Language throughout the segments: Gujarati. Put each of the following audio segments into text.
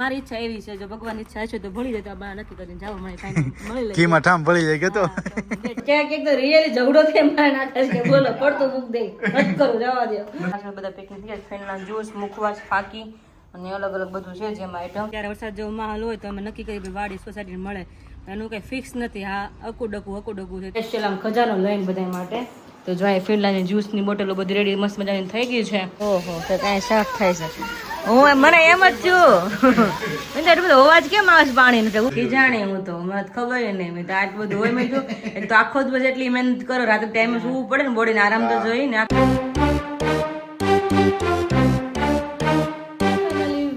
મારી ઈચ્છા એવી છે જો ભગવાનની ઈચ્છા છે તો ભળી જાય તો આ નક્કી કરીને જાવ મને ફાઇનલ મળી લે ઘીમાં ઠામ ભળી જાય કે તો ક્યાંક એક તો રિયલી ઝઘડો થાય મારે નાખે કે બોલો પડતો મૂક દે મત કરો જવા દો આ બધા પેકિંગ થઈ ફેનના જ્યુસ મુખવાસ ફાકી અને અલગ અલગ બધું છે જેમાં આઈટમ ત્યારે વરસાદ જેવો માહોલ હોય તો અમે નક્કી કરી કે વાડી સોસાયટી મળે એનું કઈ ફિક્સ નથી હા અકુડકું છે સ્પેશિયલ આમ ખજાનો લઈને બધા માટે તો જો આ ફિનલાની જ્યુસની બોટલો બધી રેડી મસ્ત મજાની થઈ ગઈ છે ઓહો તો કાંઈ સાફ થાય છે હું મને એમ જ છું એટલું બધું અવાજ કેમ આવે છે પાણી નથી જાણે હું તો મને ખબર નહીં મેં તો આટલું બધું હોય મેં જો એક તો આખો દિવસ એટલી મહેનત કરો રાતે ટાઈમે સુવું પડે ને બોડીને આરામ તો જોઈએ ને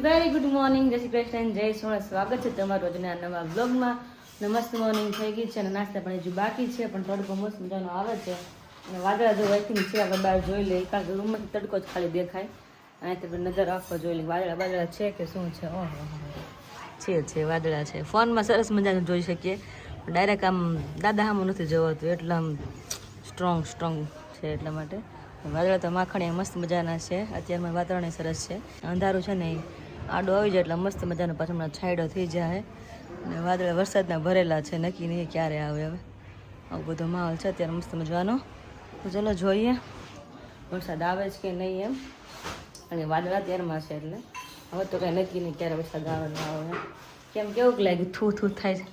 વેરી ગુડ મોર્નિંગ જય શ્રી કૃષ્ણ જય સોના સ્વાગત છે તમારું આજના નવા બ્લોગમાં નમસ્તે મોર્નિંગ થઈ ગઈ છે અને નાસ્તા પણ હજુ બાકી છે પણ તડકો મસ્ત મજાનો આવે છે અને વાદળા જો વર્કિંગ છે આપણે બહાર જોઈ લઈએ કારણ કે રૂમમાંથી તડકો જ ખાલી દેખાય અને તે નજર રાખવા જોઈ લઈએ વાદળા છે કે શું છે ઓહો છે વાદળા છે ફોનમાં સરસ મજાનું જોઈ શકીએ ડાયરેક્ટ આમ દાદા સામું નથી જોવાતું એટલા આમ સ્ટ્રોંગ છે એટલા માટે વાદળા તો માખણી મસ્ત મજાના છે અત્યારમાં વાતાવરણ સરસ છે અંધારું છે ને આડો આવી જાય એટલે મસ્ત મજાનો પાછળ હમણાં છાંયડો થઈ જાય અને વાદળા વરસાદના ભરેલા છે નક્કી નહીં ક્યારે આવે હવે આવું બધો માહોલ છે અત્યારે મસ્ત મજાનો તો ચલો જોઈએ વરસાદ આવે છે કે નહીં એમ અને વાદળા ત્યારમાં છે એટલે હવે તો કાંઈ નક્કી નહીં ક્યારે વરસાદ આવે ન આવે કેમ કેવું લાગ્યું થૂ થાય છે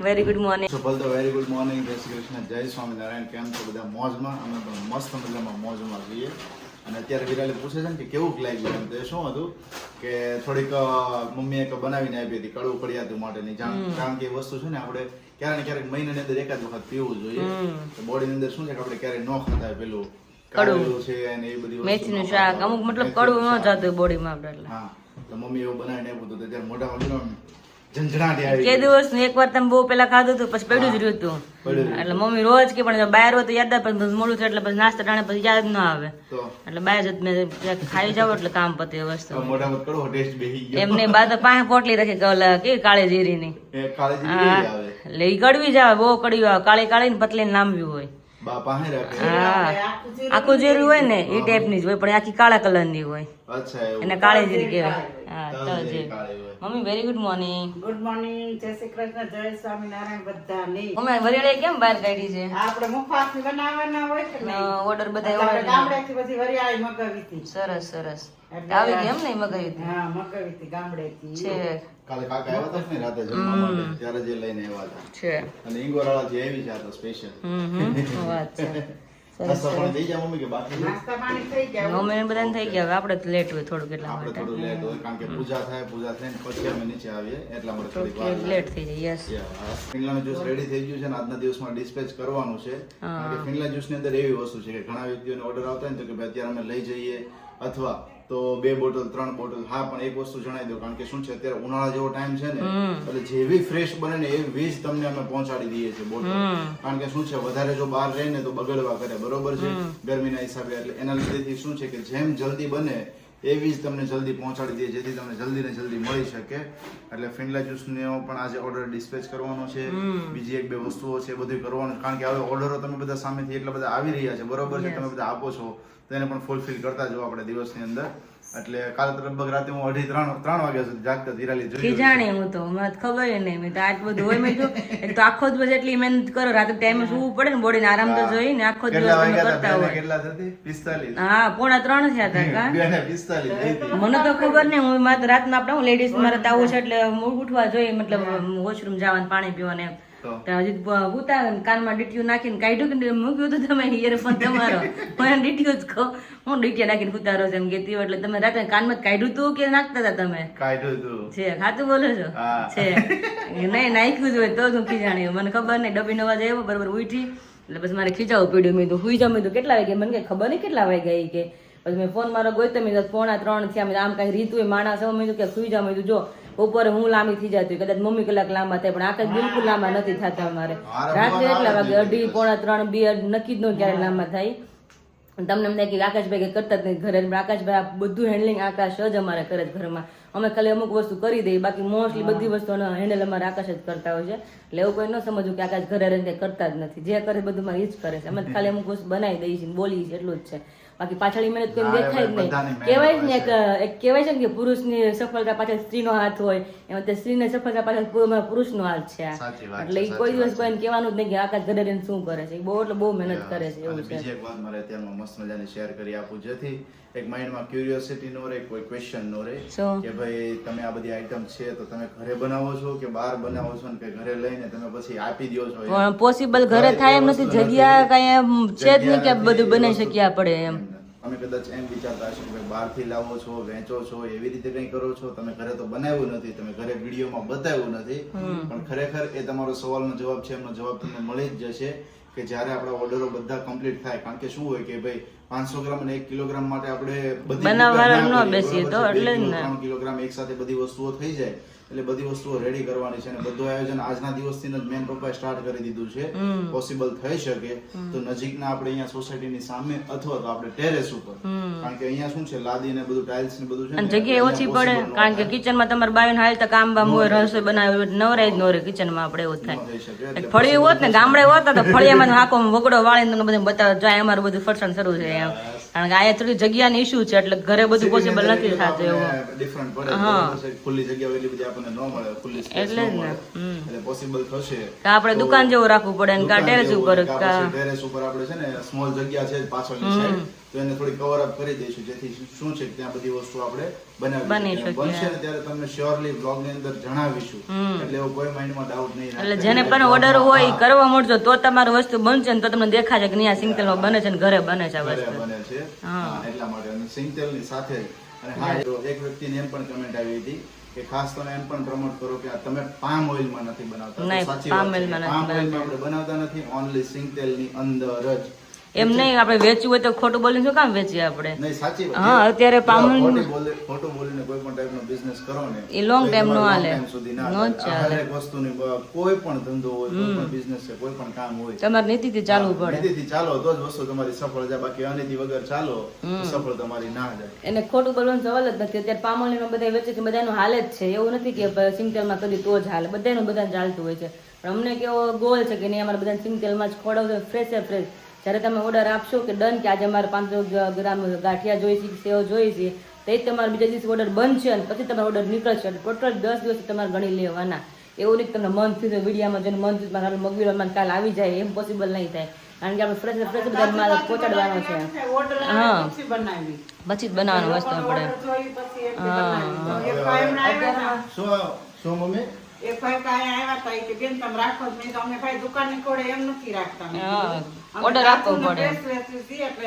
very good morning very good morning જય શ્રી કૃષ્ણ જય સ્વામિનારાયણ કેમ છો બધા મોજમાં અમે પણ મસ્ત મજામાં મોજમાં છીએ અને અત્યારે વિરાલે પૂછે છે ને કે કેવું લાગ્યું એમ તો એ શું હતું કે થોડીક મમ્મીએ બનાવીને આપી હતી કડવું કડિયાતું માટેની કારણ કે એ વસ્તુ છે ને આપણે ક્યારેક ને ક્યારેક મહિનાની અંદર એકાદ વખત પીવું જોઈએ બોડીની અંદર શું છે કે આપણે ક્યારેય ન ખાતા પેલું કડવું છે અને એ બધી મેથીનું શાક અમુક મતલબ કડવું ન જતું બોડીમાં આપણે એટલે હા તો મમ્મી એવું બનાવીને આપ્યું હતું ત્યારે મોઢામાં ઝંઝણાટી આવી કે દિવસ એકવાર તમે બહુ પેલા ખાધું હતું પછી પડ્યું જ રહ્યું હતું એટલે મમ્મી રોજ કે પણ બહાર હોય તો યાદ આવે પણ મોડું થાય એટલે પછી નાસ્તા ટાણે પછી યાદ ના આવે એટલે બહાર જ મેં ખાઈ જાવ એટલે કામ પતે એ વસ્તુ મોઢામાં કડવો ટેસ્ટ બેહી ગયો એમને બાદ પાસે પોટલી રાખી કે ઓલા કે કાળી જીરીની એટલે ઈ કડવી જ આવે બહુ કડવી આવે કાળી કાળી ને પતલી લાંબી હોય આખું જીરું હોય ને એ ટાઈપ ની જ હોય પણ આખી કાળા કલર ની હોય એને કાળી જીરી કહેવાય mummy very good morning good morning જય શ્રી કૃષ્ણ જય સ્વામિનારાયણ બધાને મમ્મી વરિયાળી કેમ બહાર કાઢી છે આપણે મુખવાસ બનાવવાના હોય કે નહીં ઓર્ડર બધા ગામડેથી બધી વરિયાળી મગાવી હતી સરસ આવી ગઈ એમ નહીં મગાવી હતી હા મગાવી હતી ગામડેથી છે કાલે કાકા આવ્યા હતા ને રાતે જમવા માટે ત્યારે જે લઈને આવ્યા હતા છે અને ઇંગોરાળા જે આવી છે આ તો સ્પેશિયલ વાત છે નાસ્તા પાણી થઈ ગયા મમ્મી કે બાકી નાસ્તા પાણી થઈ ગયા મમ્મી બધાને થઈ ગયા હવે આપણે લેટ હોય થોડુંક એટલા આપણે માટે થોડું લેટ હોય કારણ કે પૂજા થઈને પછી અમે નીચે આવીએ એટલા માટે થોડી વાર લેટ થઈ જાય યસ ફિનલાનું જ્યુસ રેડી થઈ ગયું છે અને આજના દિવસમાં ડિસ્પેચ કરવાનું છે કારણ કે ફિનલા જ્યુસ ની અંદર એવી વસ્તુ છે કે ઘણા વ્યક્તિઓને ઓર્ડર આવતા હોય ને તો કે ભાઈ અત્યારે અમે લઈ જઈએ અથવા તો 2 બોટલ 3 બોટલ હા પણ એક વસ્તુ જણાવી દઉં કારણ કે શું છે અત્યારે ઉનાળા જેવો ટાઈમ છે ને એટલે જેવી ફ્રેશ બને ને એવી જ તમને અમે પહોંચાડી દઈએ છીએ બોટલ કારણ કે શું છે વધારે જો બહાર રહે ને તો બગડવા કરે બરોબર છે ગરમીના હિસાબે એટલે એના લીધેથી શું છે કે જેમ જલ્દી બને એવી જ તમને જલ્દી પહોંચાડી દઈએ જેથી તમને જલ્દી ને જલ્દી મળી શકે એટલે ફિનલા જ્યુસ નો પણ આજે ઓર્ડર ડિસ્પેચ કરવાનો છે બીજી એક બે વસ્તુઓ છે બધું કરવાનું કારણ કે હવે ઓર્ડરો તમે બધા સામેથી એટલા બધા આવી રહ્યા છે બરોબર છે તમે બધા આપો છો તો એને પણ ફૂલફિલ કરતા જો આપણે દિવસની અંદર એટલે કાલે લગભગ રાતે હું 2:30-3 વાગ્યા સુધી જાગતા ધીરાલી જોઈ જાણે હું તો મને ખબર નહીં મેં તો આટલું બધું હોય મેં એક તો આખો દિવસ એટલી મહેનત કરો રાતે ટાઈમે સુવું પડે ને બોડીને આરામ તો જોઈએ ને આખો દિવસ તમે કરતા હોય કેટલા થતી 45 હા 2:45 થયા હતા કા 45 મને તો ખબર નહીં હું માત્ર રાતના આપણે હું લેડીઝ મારે તો આવું છે એટલે ઉઠવા જોઈએ મતલબ વોશરૂમ જવાનું પાણી પીવાને હજી ઉતા કાનમાં ડીટીયું નાખીને કાઢ્યું કે મૂક્યું તો તમે ઇયરફોન તમારો મને ડીટીયું જ કહો હું ડીટીયા નાખીને ઉતારો છે એમ કેતી એટલે તમે રાતે કાનમાં કાઢ્યું તું કે નાખતા હતા તમે કાઢ્યું તું છે ખાતું બોલો છો છે નહીં નાખ્યું જ હોય તો હું ખીજાણી મને ખબર નહીં ડબ્બી નવા જાય બરોબર ઉઠી એટલે પછી મારે ખીજાવું પડ્યું મેં તો હુઈ જાવ મેં તો કેટલા વાગે મને કઈ ખબર નહીં કેટલા વાગ્યા કે પછી મેં ફોન મારો ગયો મેં 2:45 થયા મેં આમ કઈ રીત હોય માણસ મેં કે સુઈ જાવ મેં જો બપોરે હું લાંબી થઈ જતી કદાચ મમ્મી કલાક લાંબા થાય પણ આકાશ બિલકુલ લાંબા નથી થતા અમારે રાત્રે એટલા વાગે 2:30 3 2 નક્કી જ ન ક્યારે લાંબા થાય તમને એમ થાય કે આકાશભાઈ કરતા જ નહીં ઘરે આકાશભાઈ બધું હેન્ડલિંગ આકાશ જ અમારે કરે ઘરમાં અમે ખાલી અમુક વસ્તુ કરી દઈએ, બાકી મોસ્ટલી બધી વસ્તુનો હેન્ડલ અમારે આકાશ જ કરતા હોય છે. એટલે એવું કોઈ ન સમજવું કે આકાશ ઘરે રહીને કંઈ કરતા જ નથી, જે કરે બધું મારે એ જ કરે છે. અમે ખાલી અમુક વસ્તુ બનાવી દઈએ છીએ, બોલીએ છીએ, એટલું જ છે. બાકી પાછળની મહેનત કોઈ દેખાય જ નહીં. કહેવાય ને એક કહેવાય છે ને કે પુરુષની સફળતા પાછળ સ્ત્રીનો હાથ હોય, એમ સ્ત્રીની સફળતા પાછળ પુરુષનો હાથ છે. એટલે એ કોઈ દિવસ કોઈને કહેવાનું જ નહીં કે આકાશ ઘરે રહીને શું કરે છે. બહુ એટલે બહુ મહેનત કરે છે એવું છે. બીજી એક વાત મારે અત્યારમાં મસ્ત મજાની શેર કરી આપું, જેથી એક માઇન્ડમાં ક્યુરિયોસિટી નો રહે, કોઈ ક્વેશ્ચન નો રહે કે ભાઈ તમે આ બધી આઈટમ છે તો તમે ઘરે બનાવો છો કે બહાર બનાવો છો, ને કે ઘરે લઈને તમે પછી આપી દો છો. પણ પોસિબલ ઘરે થાય એમ નથી, જગ્યા કઈ એમ છે જ નહીં કે બધું બનાવી શકીએ આપણે એમ. અમે કદાચ એમ વિચારતા હશું કે બહારથી લાવો છો, વેચો છો, એવી રીતે કંઈ કરો છો, તમે ઘરે તો બનાવ્યું નથી, તમે ઘરે વિડીયોમાં બતાવ્યું નથી. પણ ખરેખર એ તમારો સવાલનો જવાબ છે, એમનો જવાબ તમને મળી જ જશે કે જ્યારે આપણા ઓર્ડરો બધા કમ્પ્લીટ થાય. કારણ કે શું હોય કે ભાઈ 500 ગ્રામ અને 1 કિલોગ્રામ માટે આપણે બધી બનાવવાનું ન બેસીએ તો એટલે જ ને 3 કિલોગ્રામ એક સાથે બધી વસ્તુઓ થઈ જાય, એટલે બધી વસ્તુઓ રેડી કરવાની છે. અને બધું આયોજન આજના દિવસથી જ મેન પપ્પાએ સ્ટાર્ટ કરી દીધું છે. પોસિબલ થઈ શકે તો નજીકના આપણે અહીંયા સોસાયટીની સામે અથવા તો આપણે ટેરેસ ઉપર, કારણ કે અહીંયા શું છે લાદી ને બધું ટાઇલ્સ ને બધું છે અને જગ્યાએ ઓછી પડે, કારણ કે કિચનમાં તમારે બાવીને હાલતા કામ બામ હોય, રસોઈ બનાવી નવરાય જ નવરે કિચનમાં આપણે એવું થાય. ફળિયું હોત ને ગામડે હોત તો ફળિયામાં આખો વગડો વાળીને તમને બધું બતાવે જાય અમારું બધું ફરસાણ શરૂ છે એમ. કારણ કે અહીંયા થોડી જગ્યાની ઇશ્યુ છે, એટલે ઘરે બધું પોસિબલ નથી થતું એવું. ડિફરન્ટ પડે, ખુલ્લી જગ્યા એટલી બધી આપણને ન મળે, ખુલ્લી સ્પેસ ન મળે, એટલે પોસિબલ થશે કે આપણે દુકાન જેવું રાખવું પડે ને ટેરેસ ઉપર ટેરેસ ઉપર આપણે છે ને સ્મોલ જગ્યા છે પાછળની સાઈડ, તો એને થોડી કવર અપ કરી દઈશું, જેથી શું છે કે ત્યાં બધી વસ્તુ આપણે બનાવી શકીએ. બનશે ને ત્યારે તમને શ્યોરલી બ્લોગ ની અંદર જણાવીશું, એટલે એવો કોઈ માઇન્ડમાં ડાઉટ નહીં. એટલે જેને પણ ઓર્ડર હોય કરવા મળજો તો તમારી વસ્તુ બનશે ને તો તમને દેખાશે કે અહીંયા સિંગતેલમાં બને છે ને ઘરે બને છે આ વસ્તુ. બને છે એટલા માટે. અને સિંગતેલની સાથે અને હા, એક વ્યક્તિને એમ પણ કમેન્ટ આવી હતી કે ખાસ તમે એમ પણ પ્રમોટ કરો કે તમે પામ ઓઇલ માં નથી બનાવતા. સાચી વાત છે, પામ ઓઇલ માં આપણે બનાવતા નથી, ઓનલી સિંગતેલની અંદર જ. એમ નહીં આપણે વેચવું હોય તો ખોટું બોલીને શું કામ વેચીએ આપણે? નહીં, સાચી વાત. હા, અત્યારે પામ ખોટું બોલીને કોઈ પણ ટાઈપનો બિઝનેસ કરો ને એ લોંગ ટાઈમ નો હાલે, નો ચાલે. હરેક વસ્તુની કોઈ પણ ધંધો હોય, કોઈ પણ બિઝનેસ છે, કોઈ પણ કામ હોય, તમારે નીતિથી ચાલવું પડે. નીતિથી ચાલો તો જ વસ્તુ તમારી સફળ જાય, બાકી અનીતિ વગર ચાલો સફળ તમારી ના જાય. એને ખોટું બોલવાનો સવાલ જ નથી. અત્યારે પામોલીનો બધા વેચે છે, બધાનું હાલે જ છે, એવું નથી કે સિંગતેલમાં કરી તો જ હાલે, બધાનું બધા ચાલતું હોય છે. પણ અમને કેવો ગોલ છે કે નહીં અમારે બધા સિંગતેલમાં જ ખોડાવજો, ફ્રેશ ફ્રેશ. જ્યારે તમે ઓર્ડર આપશો કે ડન કે આજે અમારે 500 ગ્રામ ગાંઠિયા જોઈશે કે સેવ જોઈશે, તો એ તમારે બીજા દિવસે ઓર્ડર બનશે અને પછી તમારો ઓર્ડર નીકળશે. ટોટલ 10 દિવસ તમારે ગણી લેવાના. એવું નહીં તમને મન થયું વિડીયામાં જઈને મન થયું મારે મગવીરમાં કાલ આવી જાય, એમ પોસિબલ નહીં થાય. કારણ કે આપણે ફ્રેશ ફ્રેશ બધા માલ પહોંચાડવાનો છે. હા, પછી જ બનાવવાનું વસ્તુ આપણે. શું મમ્મી એ ભાઈ કાંઈ આવ્યા હતા કે બેન તમે રાખો જ નહીં, તો અમે ભાઈ દુકાનની ખોડે એમ નથી રાખતા. ઓર્ડર આપવો પડે એટલે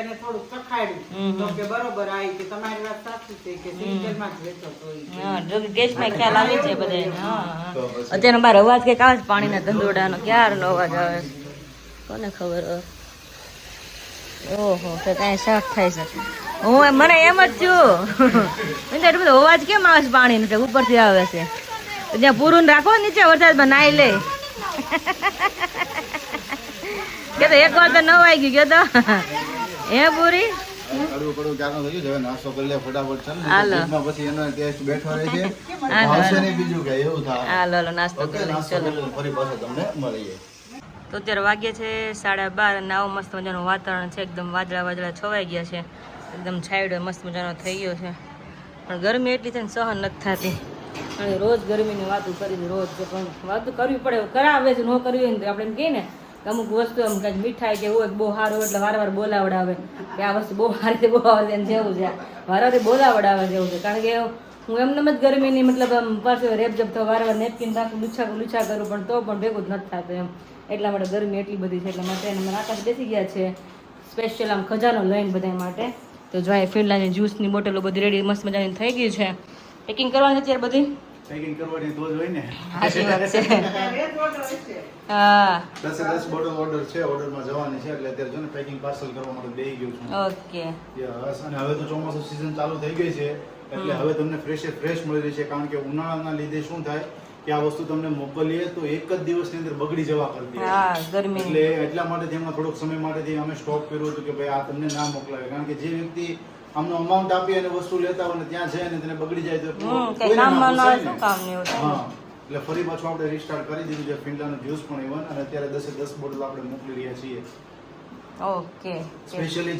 એને થોડુંક ચખાડ્યું તો કે બરોબર આવી કે તમારી વાત સાચી છે કે સિંગતેલમાં જ વેચો તો હા, જો કે ટેસ્ટમાં ખ્યાલ આવે છે બધે. હા, અત્યારે બાર અવાજ કઈક આવે છે પાણીના ધંધોડાનો, ક્યારનો અવાજ આવે કોને ખબર. ઓહો, તો કાંઈ શાક થાય છે. હું મને એમ જ છું એટલું બધો અવાજ કેમ આવે છે પાણીનો, ઉપરથી આવે છે. જ્યાં પૂરું રાખો નીચે વરસાદમાં નાઈ લે કે તો એક વાર તો ન વાગી ગયો તો હે પૂરી કડવું કડવું ક્યાંનો થઈ ગયું, નાસ્તો કરી લે ફટાફટ. ચાલ પછી એનો ટેસ્ટ બેઠો રહે છે, ભાવશે નહીં બીજું કે એવું થાય. હાલો નાસ્તો કરી લે. ચલો ફરી પાછા તમને મળીએ. તો અત્યારે વાગ્યા છે 12:30 અને આવું મસ્ત મજાનું વાતાવરણ છે, એકદમ વાદળા વાદળા છવાઈ ગયા છે, એકદમ છાયડો મસ્ત મજાનો થઈ ગયો છે. પણ ગરમી એટલી છે ને સહન નથી થતી. અને રોજ ગરમીની વાતો કરી, રોજ પણ વાતો કરવી પડે, કરાવે છે. ન કરવી હોય ને તો આપણે એમ કહીએ ને કે અમુક વસ્તુ એમ કાંઈક મીઠાઈ કે હોય બહુ સારું એટલે વારવાર બોલાવડાવે કે આ વસ્તુ બહુ સારી રીતે બહુ આવે જેવું છે, વારવાર બોલાવડાવે જેવું છે. કારણ કે હું એમને જ ગરમીની મતલબ આમ પાછું રેપજપ તો વારવાર નેપકીન રાખું, લૂછા કરું, પણ તો પણ ભેગું જ નથી થતું એમ. એટલા માટે ગરમી એટલી બધી છે. એટલા માટે મને આકાશ બેસી ગયા છે સ્પેશિયલ આમ ખજાનો લઈને બધા માટે. તો જો ફિનલાની જ્યુસની બોટલો બધી રેડી મસ્ત મજાની થઈ ગઈ છે. પેકિંગ કરવાની છે બધી, પેકિંગ કરવાની તો જ હોય ને. સાચી વાત છે. હા, 10 બોટલ ઓર્ડર છે, ઓર્ડરમાં જવાની છે, એટલે અત્યારે જો ને પેકિંગ પાર્સલ કરવા માટે બેહી ગયું છું. ઓકે. યસ, અને હવે તો ચોમાસું સીઝન ચાલુ થઈ ગઈ છે, એટલે હવે તમને ફ્રેશ મળી રહી છે. કારણ કે ઉનાળાના લીધે શું થાય કે આ વસ્તુ તમને મોકલીએ તો એક જ દિવસની અંદર બગડી જવા કરતી. હા, ગરમી એટલે એટલા માટે તેમના થોડોક સમય માટે અમે સ્ટોપ કર્યો હતો કે ભાઈ આ તમને ના મોકલાવે. કારણ કે જે વ્યક્તિ આમનો અમાઉન્ટ આપી અને વસ્તુ લેતા હોય ને ત્યાં જાય ને તેને બગડી જાય તો કઈ કોઈને ના કામમાં ન પોસાય આવે, ને. શું કામ નહીં એવું થાય. હા એટલે ફરી પાછું આપણે રિસ્ટાર્ટ કરી દીધું છે ફિનલાનું જ્યુસ પણ ઇવન અને અત્યારે 10 બોટલ આપણે મોકલી રહ્યા છીએ. ઓકે સ્પેશિયલી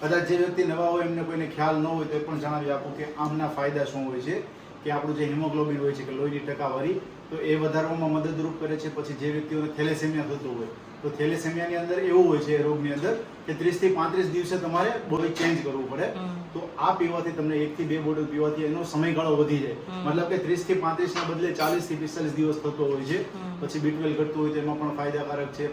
કદાચ જે વ્યક્તિ નવા હોય એમને કોઈને ખ્યાલ ન હોય તો એ પણ જણાવી આપું કે આમના ફાયદા શું હોય છે કે આપણું જે હિમોગ્લોબિન હોય છે કે લોહીની ટકાવારી તો એ વધારવામાં મદદરૂપ કરે છે. પછી જે વ્યક્તિઓને થેલેસેમિયા થતું હોય તો થેલેસેમિયાની અંદર એવું હોય છે રોગની અંદર કે 30 થી 35 દિવસે તમારે બોડી ચેન્જ કરવું પડે. તો આ પીવાથી તમને 1 થી 2 બોટલ પીવાથી એનો સમયગાળો વધી જાય. મતલબ કે 30 થી 35 ના બદલે 40 થી 45 દિવસ થતો હોય છે. પછી B12 ઘટતું હોય તો એમાં પણ ફાયદાકારક છે.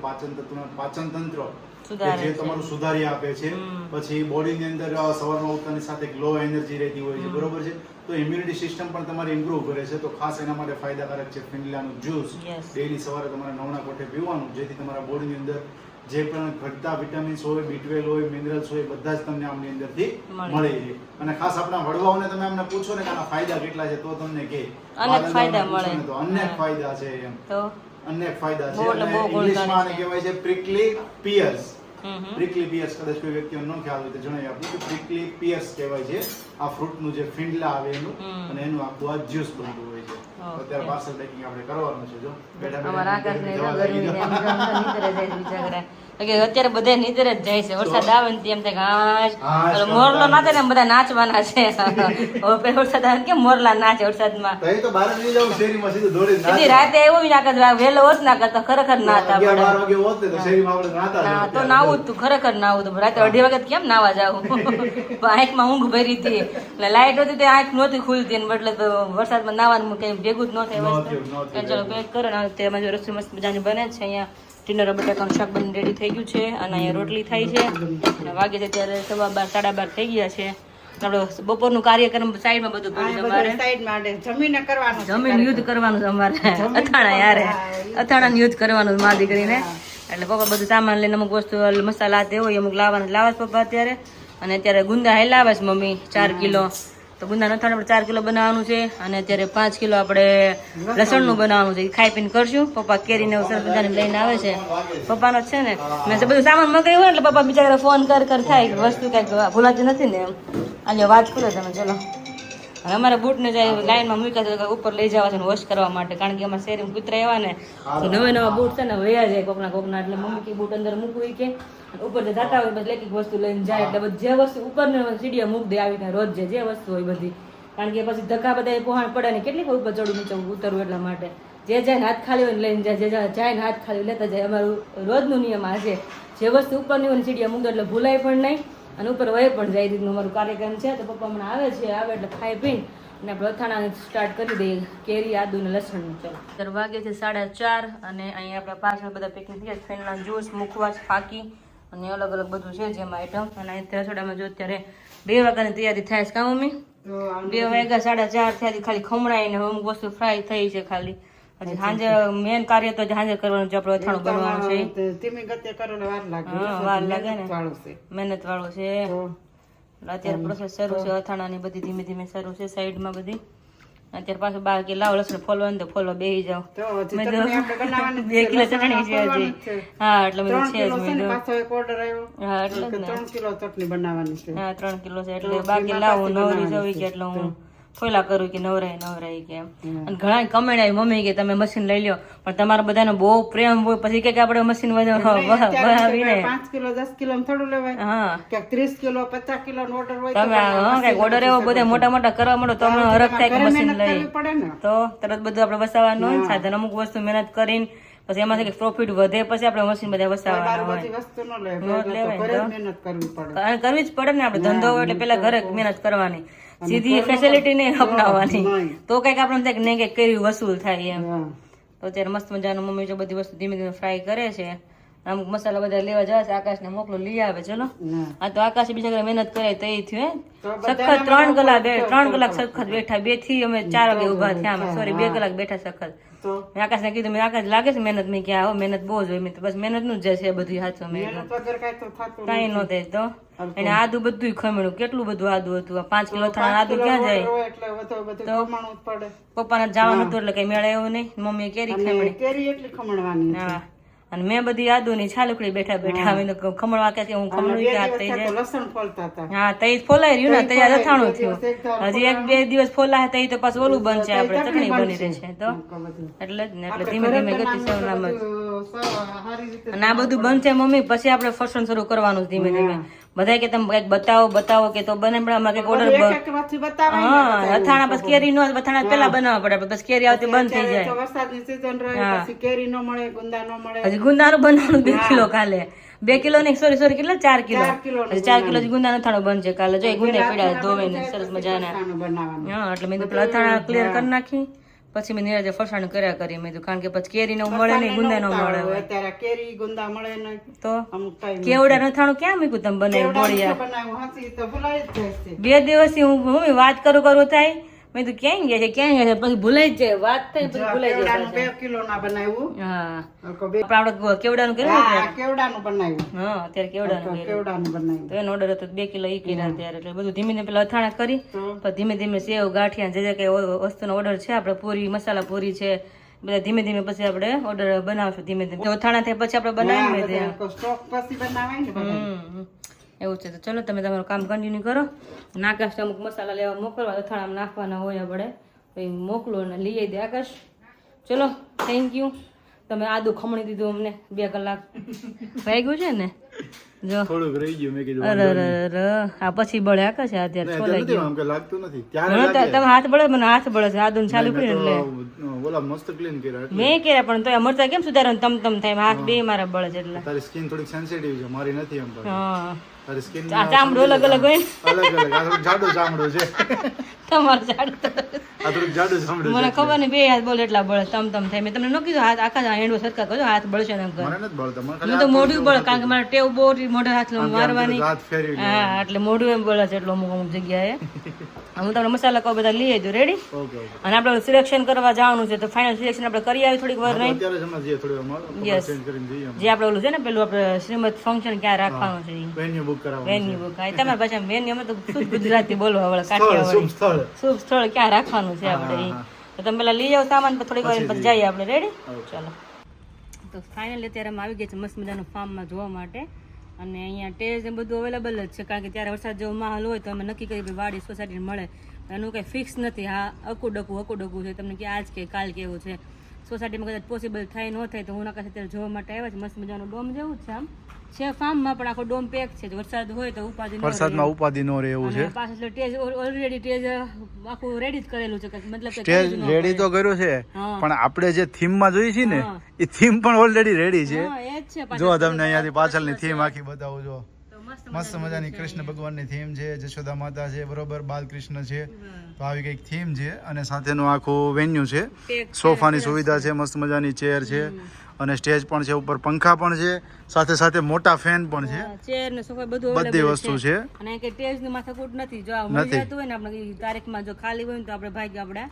પાચન તંત્ર કે જે તમારું સુધારી આપે છે. પછી બોડીની અંદર સવારમાં ઉઠતાની સાથે ગ્લો એનર્જી રહેતી હોય છે, બરોબર છે. તો ઇમ્યુનિટી સિસ્ટમ પણ તમારી ઇમ્પ્રૂવ કરે છે. તો ખાસ એના માટે ફાયદાકારક છે ફિનલાનું જ્યુસ. ડેઈલી સવારે તમારે નવણા કોઠે પીવાનું, જેથી તમારા બોડીની અંદર જે પણ ઘટતા વિટામિન્સ હોય, B12 હોય, મિનરલ્સ હોય, બધા જ તમને આમની અંદરથી મળી રહે. અને ખાસ આપણા વડવાઓને તમે એમને પૂછો ને કે આના ફાયદા કેટલા છે તો તમને કે અનેક ફાયદા મળે. તો અનેક ફાયદા છે એમ, તો અનેક ફાયદા છે. બહુ એટલે બહુ અને ઇંગ્લિશમાં આને ગુણકારી કહેવાય છે પ્રિકલી પિયર્સ. પ્રિકલી પિયર્સ કદાચ કોઈ વ્યક્તિને ન ખ્યાલ હોય તો જણાવી આપું કે પ્રિકલી પિયર્સ કહેવાય છે આ ફ્રૂટનું જે ફિંડલા આવે એનું, અને એનું આખું આ જ્યુસ બનતું હોય છે. અત્યારે પાર્સલ પેકિંગ આપણે કરવાનું છે. જો અમારા આકાશને તો ગરમી ને એમ તો આમ તો નીતરે જાય છે બિચારા. કે અત્યારે બધા નીતરે જ જાય છે. વરસાદ આવે ને એમ થાય કે હાશ, મોરલો નાચે ને એમ બધા નાચવાના છે. હવે વરસાદ આવે કેમ મોરલા નાચે વરસાદમાં. તો એ તો બહાર જ લઈ જાવ શેરીમાં સીધું દોડીને સીધી રાતે એવું બી ના કરતા, વહેલો હોત ના કરતા ખરેખર નાતા 11-12 પડે. વાગે હોત ને તો શેરીમાં આપણે નાતા જ ના હોત તો ત્યારે. નાવું જ તું, ખરેખર નાવું તું. રાતે 2:30 વાગે તો કેમ નાવા જાવું? આંખમાં ઊંઘ ભરી હતી એટલે લાઈટ હતી તે આંખ નહોતી ખુલતી ને એટલે તો વરસાદમાં નાવાનું કઈ ભેગું જ ન થાય ન વસ્તુ. થયું, ન થયું. ચલો પેક કરો ને તેમાં જો રસોઈ મસ્ત મજાની બને છે. અહીંયા ટીનર બટાકાનું શાક બની રેડી થઈ ગયું છે અને અહીંયા રોટલી થાય છે. અને વાગે છે ત્યારે 12:15 12:30 થઈ ગયા છે. આપણે બપોરનું કાર્યક્રમ સાઈડમાં બધું કર્યું તમારે. સાઈડ માટે જમીને કરવાનું છે. જમીન યુદ્ધ કરવાનું છે અમારે. અથાણા યારે અથાણા યુદ્ધ કરવાનું છે મારી દીકરીને. એટલે પપ્પા બધું સામાન લઈને અમુક વસ્તુ મસાલા તે હોય અમુક લાવવાના લાવે છે પપ્પા અત્યારે. અને અત્યારે ગુંદા હેલાવે છે મમ્મી 4 કિલો. તો ગુંદા અથાણા આપણે 4 કિલો બનાવવાનું છે. અને અત્યારે 5 કિલો આપણે લસણનું બનાવવાનું છે. ખાઈ પીને કરશું. પપ્પા કેરીને સરસ બધાને લઈને આવે છે. પપ્પાનો જ છે ને, મેં બધું સામાન મંગાવ્યું હોય એટલે પપ્પા બિચારા ફોન કર થાય કે વસ્તુ કઈક ભૂલાતી નથી ને એમ. આજે વાત કરો તમે. ચલો હવે અમારે બૂટને જાય લાઈનમાં મૂક્યા છે ઉપર લઈ જવા છે વોશ કરવા માટે. કારણ કે અમારે શેરીમાં કૂતરા એવા ને તો નવા બૂટ છે ને વયા જાય કોકના. એટલે મમ્મી કે બૂટ અંદર મૂકવું કે ઉપર જે જતા હોય બસ એક એક વસ્તુ લઈને જાય. એટલે જે વસ્તુ ઉપર ને સીડીએ મૂક દે આવીને રોજ જે વસ્તુ હોય બધી. કારણ કે પછી ધક્કા બધા પહોંચ પડે ને કેટલીક ઉપર ચડવું નીચે ઉતરવું. એટલા માટે જે જાય હાથ ખાલી હોય ને લઈને જાય, જે જાય ને હાથ ખાલી લેતા જાય. અમારું રોજનું નિયમ આ છે. જે વસ્તુ ઉપરની હોય ને સીડીએ મૂક દે એટલે ભૂલાય પણ નહીં અને ઉપર વહે પણ જાય. રીતનું અમારું કાર્યક્રમ છે. તો પપ્પા હમણાં આવે છે, આવે એટલે ખાઈ પીને અને આપણે અથાણા સ્ટાર્ટ કરી દઈએ. કેરી, આદુ ને લસણનું. ચલો અત્યારે વાગે છે 4:30 અને અહીંયા આપણે પાછળ બધા પેકિંગ થયા. ફેનના જ્યુસ, મુખવાસ, ફાકી અને અલગ અલગ બધું છે જેમાં આઈટમ. અને અહીં રસોડામાં જો અત્યારે 2 વાગ્યાની તૈયારી થાય છે. કા મમ્મી? 2 વાગ્યા 4:30 થયા ખાલી ખમણાઈને અમુક વસ્તુ ફ્રાય થઈ છે ખાલી. હજી સાંજે મેન કાર્ય તો સાંજે કરવાનું છે. આપણે અથાણું બનવાનું છે. ધીમી ગતિએ કરો ને વાર લાગે. હા વાર લાગે ને, વાળું છે. મહેનત વાળું છે. અત્યારે પ્રોસેસ શરૂ છે અથાણાની બધી ધીમે ધીમે શરૂ છે સાઈડમાં બધી. અત્યારે પાછું બહાર કે લાવ લસણ ફોલવાનું તો ફોલવા બેસી જાવ. તો હજી ચટણી આપણે બનાવવાની 2 કિલો ચટણી છે હજી. હા એટલે બધું 3 છે જ કિલો છે મેં ને, કીધું. પાછો એક order આવ્યો. હા એટલે જ કે ને. 3 કિલો ચટણી બનાવવાની છે. હા 3 કિલો છે એટલે બાકી લાવું નવરી જવી કે એટલે હું ફોલા કરું કે નવરાય કે એમ. અને ઘણા કમેન્ટ આવી મમ્મી કે તમે મશીન લઈ લો પણ તમારા બધાનો બહુ પ્રેમ હોય પછી કે આપણે મશીન બનાવીને 5 કિલો 10 કિલો થોડું લેવાય. હા ક્યાંક 30 કિલો 50 કિલો નો order હોય તો તમે હા કઈક ઓર્ડર એવો બધા મોટા મોટા કરવા માંડો તો અમને હરખ થાય કે મશીન લઈ કરવી પડે ને. તો તરત બધું આપણે વસાવવાનું હોય ને સાધન અમુક વસ્તુ મહેનત કરીને પછી એમાંથી પ્રોફિટ વધે પછી આપણે મશીન બધા વસાવવાના હોય. બધી વસ્તુ ન લેવાય. ઘરે જ મહેનત કરવી પડે. અને કરવી જ પડે ને આપણે ધંધો હોય એટલે પેલા ઘરે મહેનત કરવાની. સીધી ફેસિલિટી નહીં અપનાવવાની તો કઈક આપણે થાય કે નહીં કઈક કર્યું વસૂલ થાય એમ. હા. તો અત્યારે મસ્ત મજાનું મમ્મી જો બધી વસ્તુ ધીમે ધીમે ફ્રાય કરે છે. અમુક મસાલા બધા લેવા જવા છે. આકાશને મોકલો લઈ આવે. ચલો આ તો આકાશ બીજા ઘરે મહેનત કરે તો એ થયું સખત 3 કલાક સખત બેઠા. 2 થી અમે 4 વાગે ઉભા થયા. અમે સોરી 2 કલાક બેઠા સખત. તો મેં આકાશને કીધું મેં આકાશ લાગે છે મહેનત મેં ક્યાં આવો મહેનત બહુ જ હોય. મેં તો બસ મહેનત નું જ છે બધું હાથો. મેં મહેનત વગર કાંઈ તો થતું કઈ ન થાય. તો એને આદુ બધું ખમણ્યું કેટલું બધું આદુ હતું. 5 કિલો અથાણા આદુ ક્યાં જાય? હોય એટલે બધું ખમણવું જ પડે. પપ્પાને જવાનું હતું એટલે કઈ મેળે એવું નહીં. મમ્મીએ કેરી ખમણી. કેરી એટલી ખમણવાની છે. હા અને મેં બધી આદુની છાલુકડી બેઠા બેઠા અમે તો ખમણ વાક્યા કે હું ખમણ બે હાથ દિવસ થઈ થયા જાય તો લસણ ફોલતા હતા. હા તઈ ફોલાઈ રહ્યું ને તૈયાર અથાણું બે દિવસ એક થયું ધારું હજી 1-2 દિવસ ફોલાય તઈ તો પાછું ઓલું બનશે આપણે ચટણી બની બનશે. રહેશે તો બધું. એટલે જ ને એટલે આપણે ધીમે ઘરે ધીમે ગતિ બનાવવાનું સેવનામાં બધું સારી રીતે અને આ બધું બનશે મમ્મી પછી આપણે ફરસાણ શરૂ કરવાનું છે ધીમે ધીમે બધા કે તમે કઈક બતાવો કે તો બને પણ આમાં કઈક ઓર્ડર એક એક વસ્તુ બતાવાય ને હા બતાવ્યું. અથાણા પછી કેરી નો અથાણા પેલા બનાવવા પડે પછી કેરી આવતી બંધ થઈ અત્યારે તો જાય વરસાદની season રહે, પછી કેરી નો મળે, ગુંદા નો મળે. હજી ગુંદાનું બનાવવાનું 2 કિલો કાલે 2 કિલો નહીં સોરી કેટલા 4 કિલો 4 કિલોનું હજી 4 કિલો ગુંદા અથાણું બનશે કાલે જો ગુંદા પડ્યા અથાણા ધોવે બની ને જાય સરસ પછી મજાના ફરસાણ બનાવવાનું. હા એટલે મેં તો પેલા અથાણા ક્લિયર કરી નાખી પછી મેં નિરાજે ફરસાણ કર્યા કરી મેં તો કારણ કે પછી કેરી નો મળે નહીં ગુંદા નો મળે હવે અત્યારે કેરી ગુંદા મળે નહીં. તો અમુક time કેવડા અથાણું ક્યાં મૂક્યું તમે બનાવ્યું કેવડાનું બોળિયા તો બનાવ્યું, હાંસી તો ભૂલાઈ જ જાય છે. 2 દિવસથી હું વાત કરું થાય મેં તો ક્યાં ગયા છે પછી ભૂલાઈ જ જાય વાત થઈ પછી ભૂલાઈ જાય કેવડાનું 2 કિલો ના બનાવ્યું. હા હલકો બે- આપણે કેવડાનું કર્યું ને હા, કેવડાનું બનાવ્યું. હા અત્યારે કેવડાનું કર્યું કેવડાનું બનાવ્યું. તો એનો ઓર્ડર હતો 2 કિલો ઈ કર્યા ત્યારે એટલે બધું ધીમે ધીમે પેલા અથાણા કરી પછી ધીમે ધીમે સેવ ગાંઠિયા જે કઈ વસ્તુનો ઓર્ડર છે આપણે પૂરી મસાલા પૂરી છે બધા ધીમે ધીમે પછી આપણે ઓર્ડર બનાવશું ધીમે ધીમે જો અથાણા થાય પછી આપણે બનાવીને દે બધા સ્ટોક પછી બનાવાય ને બધા. એવું છે તો ચલો તમે તમારું કામ કન્ટિન્યુ કરો આકાશ અમુક મસાલા લેવા મોકલવા અથાણામાં નાખવાના હોય આપણે તો એ મોકલો અને લઈ દે આકાશ ચલો થેન્ક યુ તમે આદુ ખમણી દીધું અમને 2 કલાક થઈ ગયું છે ને જો થોડુંક રહી ગયું મેં કીધું અરે અરે અરે આ પછી બળે આકાશ આ અત્યારે છોલાઈ ગયું આમ કે લાગતું નથી મને તો તમે હાથ બળે મને હાથ બળે છે આદુ ચાલુ કરીને એટલે ઓલા મસ્ત ક્લીન કર્યા એટલે મેં કર્યા પણ તો મરતા કેમ સુધારવાનું તમ થાય હાથ બે મારા બળે છે એટલે તારી સ્કિન થોડીક સેન્સિટિવ છે મારી નથી એમ પણ હા તારી સ્કિન આ ચામડું અલગ અલગ હોય ને અલગ અલગ આ થોડુંક જાડું ચામડું છે તમારું ચાડું આ થોડુંક જાડું ચામડું મને ખબર નહીં બે હાથ બોલે એટલા બળે તમ થાય મેં તમને ન કીધું હાથ આખા હેન્ડવો સરખા કરજો હાથ બળશે ને મને નથી બળતા મને મને તો મોઢું બળે કારણ કે મારે ટેવ બહુ મોઢે હાથ મારવાની હાથ ફેરવી હા એટલે મોઢું એમ બળે છે એટલું અમુક જગ્યાએ હું તમને મસાલા કહું બધા લઈ આવજો રેડી ઓકે ઓકે અને આપણે સિલેક્શન કરવા જવાનું છે તો ફાઇનલ સિલેક્શન આપણે કરી આવી થોડીક વાર નહીં અત્યારે જ હમણાં જઈએ થોડી વાર Yes. ચેન્જ કરીને જઈએ જે આપણે ઓલું છે ને પેલું આપણે શ્રીમદ ફંક્શન ક્યાં રાખવાનું છે વેન્યુ બુક કરાવવાનું વેન્યુ બુક આ તમારી પાસે વેન્યુ અમે તો શુદ્ધ ગુજરાતી બોલવા વાળા સ્થળ શુભ કાઠિયાવાડી સ્થળ શુભ સ્થળ ક્યાં રાખવાનું છે આપણે ઈ. તો તમે પેલા લઈ જાઓ સામાન પછી થોડીક વાર પછી જઈએ આપણે રેડી ચાલો તો ફાઇનલી અત્યારે અમે આવી ગયા છે મસ્ત મજાનું ફાર્મમાં જોવા માટે અને અહીંયા ટેરેસ ને બધું અવેલેબલ જ છે કારણ કે ત્યારે વરસાદ જેવો માહોલ હોય તો અમે નક્કી કરી કે વાડી સોસાયટી મળે એનું કંઈ ફિક્સ નથી હા અકુડકું છે તમને કે આજ કે કાલ કેવું છે સોસાયટીમાં કદાચ પોસિબલ થાય ન થાય તો હું નાકા અત્યારે જોવા માટે આવ્યા છે મસ્ત મજાનું ડોમ જેવું જ છે આમ છે ફાર્મમાં પણ આખો ડોમ પેક છે વરસાદ હોય તો ઉપાધિ ન રહે. વરસાદમાં ઉપાધિ નો રહે એવું છે અને પાછળ સ્ટેજ ઓલરેડી સ્ટેજ આખું રેડી જ કરેલું છે કે મતલબ કે સ્ટેજ રેડી તો કર્યું છે હા. પણ આપણે જે થીમ માં જોઈ છે ને હા. એ થીમ પણ ઓલરેડી રેડી છે હા એ જ છે પાછળ જો તમને અહીંયાથી પાછળની થીમ આખી બતાવું જો તો મસ્ત મસ્ત મજાની કૃષ્ણ ભગવાનની થીમ છે જશોદા માતા છે બરોબર બાલકૃષ્ણ છે તો આવી કંઈક થીમ છે અને સાથેનું આખું વેન્યુ છે પેક સોફાની સુવિધા છે મસ્ત મજાની ચેર છે અને સ્ટેજ પણ છે ઉપર પંખા પણ છે સાથે સાથે મોટા ફેન પણ છે ચેર ને સોફા બધું બધી available વસ્તુ છે અને કે ટેજ નું માથાકૂટ નથી જો આ મળી જતું હોય ને આપણે ઈ તારીખમાં જો ખાલી હોય ને તો આપણે ભાઈ આપણે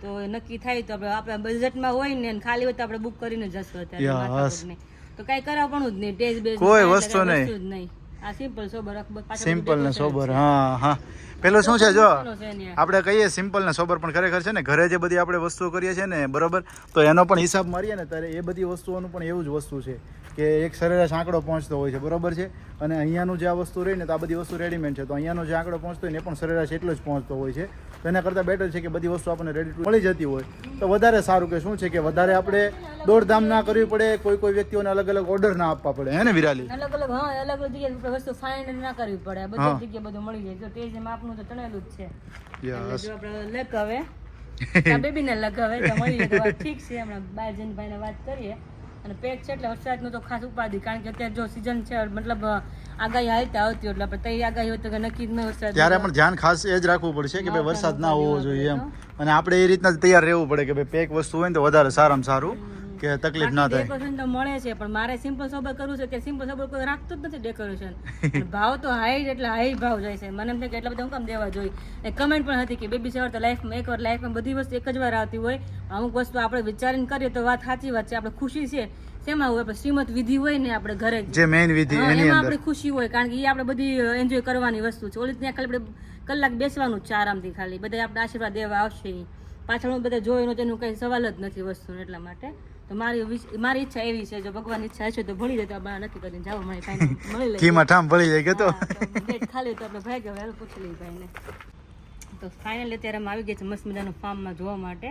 તો નક્કી થાય તો આપણે બજેટમાં હોય ને અને ખાલી હોય તો આપણે બુક કરીને જશું અત્યારે માથાકૂટ નહીં. તો કઈ કરાવવાનું જ નહીં ટેજ બેજ કોઈ વસ્તુ નહીં. જ નહીં આ સિમ્પલ સોબર સિમ્પલ ને સોબર હા હા પેલું શું છે જો છે ને આપણે કહીએ સિમ્પલ ને સોબર પણ ખરેખર છે ને ઘરે જે બધી આપણે વસ્તુઓ કરીએ છીએ ને બરોબર તો એનો પણ હિસાબ મારીએ ને ત્યારે એ બધી વસ્તુઓનું પણ એવું જ વસ્તુ છે કે એક સરેરાશ આંકડો પહોંચતો હોય છે બરોબર છે અને અહીંયાનું જે આ વસ્તુ રહી ને તો આ બધી વસ્તુ રેડીમેડ છે તો અહીંયાનો જે આંકડો પહોંચતો હોય ને એ પણ સરેરાશ એટલો જ પહોંચતો હોય છે તો એના કરતાં બેટર છે કે બધી વસ્તુ આપણને રેડી મળી જતી હોય તો વધારે સારું કે શું છે કે વધારે આપણે દોડધામ ના કરવી પડે કોઈ વ્યક્તિઓને અલગ અલગ ઓર્ડર ના આપવા પડે હે ને વિરાલી અલગ અલગ હા અલગ અલગ જગ્યાએ આપણે વસ્તુ ફાઇન્ડ ના કરવી પડે બધી જગ્યાએ બધું મળી જાય તો ટેજ એમાં આપનું તો ચણેલું જ છે એટલે જો આપણે લગાવે બેબીને લગાવે તો મળી જાય તો વાત ઠીક છે હમણાં બાર જઈને ભાઈને વાત કરીએ અને પેક છે એટલે વરસાદનું તો ખાસ ઉપાધિ કારણ કે અત્યારે જો સિઝન છે મતલબ આગાહી હાલતા આવતી એટલે આપણે તઈ આગાહી હોય તો કે નક્કી જ ન વરસાદ ત્યારે પણ ધ્યાન ખાસ એ જ રાખવું પડશે કે ભાઈ વરસાદ ના હોવો જોઈએ એમ અને આપણે એ રીતના જ તૈયાર રહેવું પડે કે ભાઈ પેક વસ્તુ હોય ને તો વધારે સારામાં સારું કે તકલીફ ના થાય ડેકોરેશન તો મળે છે પણ મારે સિમ્પલ સોબર કરવું છે કે સિમ્પલ સોબર કોઈ રાખતું જ નથી ડેકોરેશન ભાવ તો હાઈ એટલે હાઈ ભાવ જાય છે મને એમ થાય કે એટલા બધા હું કામ દેવા જોઈએ એક કમેન્ટ પણ હતી કે બેબી શાવર તો લાઈફમાં એકવાર લાઈફમાં બધી વસ્તુ એક જ વાર આવતી હોય અમુક વસ્તુ આપણે વિચારીને કરીએ તો વાત સાચી વાત છે આપણે ખુશી છે શેમાં હોય આપણે શ્રીમત વિધિ હોય ને આપણે ઘરે જે મેઇન વિધિ હા, એની એમાં અંદર આપણી ખુશી હોય કારણ કે એ આપણે બધી એન્જોય કરવાની વસ્તુ છે ઓલી ત્યાં ખાલી આપણે કલાક બેસવાનું જ છે આરામથી ખાલી બધા આપણે આશીર્વાદ દેવા આવશે ઈ. પાછળ બધા જોઈને તેનું કઈ સવાલ જ નથી વસ્તુ એટલા માટે તો તો મારી ઈચ્છા એવી છે જો ભગવાન ઈચ્છા હશે તો ભળી જાય તો આપણે નક્કી કરીને જાવ મળી ફાઇનલ મળી લે ઘીમાં ઠામ ભળી જાય કે તો ડેટ ખાલી તો આપણે ભાઈ ગયા પૂછી લઈએ ભાઈને તો ફાઇનલી અત્યારે અમે આવી ગયા છે મસ્ત મજાનું ફાર્મમાં જોવા માટે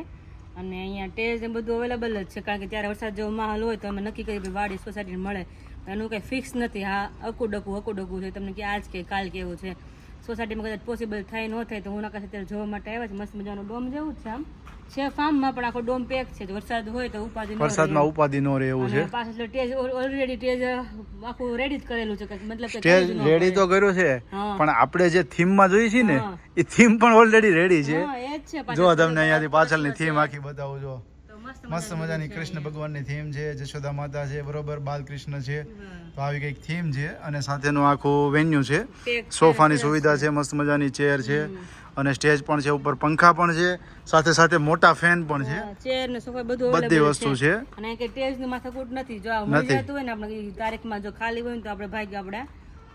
અને અહીંયા ટેજ ને બધું અવેલેબલ જ છે કારણ કે ત્યારે વરસાદ જેવો માહોલ હોય તો અમે નક્કી કરી કે વાડી સોસાયટીને મળે એનું કંઈ ફિક્સ નથી હા અકુડકું છે તમને કે આજ કે કાલ કેવું છે સોસાયટીમાં કદાચ પોસિબલ થાય ન થાય તો હું નકાશ અત્યારે જોવા માટે આવ્યા છે મસ્ત મજાનું ડોમ જેવું જ છે આમ છે ફાર્મમાં પણ આખો ડોમ પેક છે વરસાદ હોય તો ઉપાધિ ન રહે. વરસાદમાં ઉપાધિ નો રહે એવું છે પાછળ સ્ટેજ ઓલરેડી સ્ટેજ આખું રેડી જ કરેલું છે કે મતલબ કે સ્ટેજ રેડી તો કર્યું છે હા. પણ આપણે જે થીમ માં જોઈ છે ને હા. એ થીમ પણ ઓલરેડી રેડી છે હા એ જ છે જો તમને અહીંયાથી પાછળની થીમ આખી બતાવું જો તો મસ્ત મસ્ત મજાની કૃષ્ણ ભગવાનની થીમ છે જશોદા માતા છે બરોબર બાલકૃષ્ણ છે તો આવી કઈક થીમ છે અને સાથેનું આખું વેન્યુ છે પેક સોફાની સુવિધા છે મસ્ત મજાની ચેર છે અને સ્ટેજ પણ છે ઉપર પંખા પણ છે સાથે સાથે મોટા ફેન પણ છે ચેર ને સોફા બધું બધી available વસ્તુ છે અને કે ટેજ ની માથાકૂટ નથી જો આ મળી જતું હોય ને આપણે ઈ તારીખમાં જો ખાલી હોય ને તો આપણે ભાગ્ય આપણે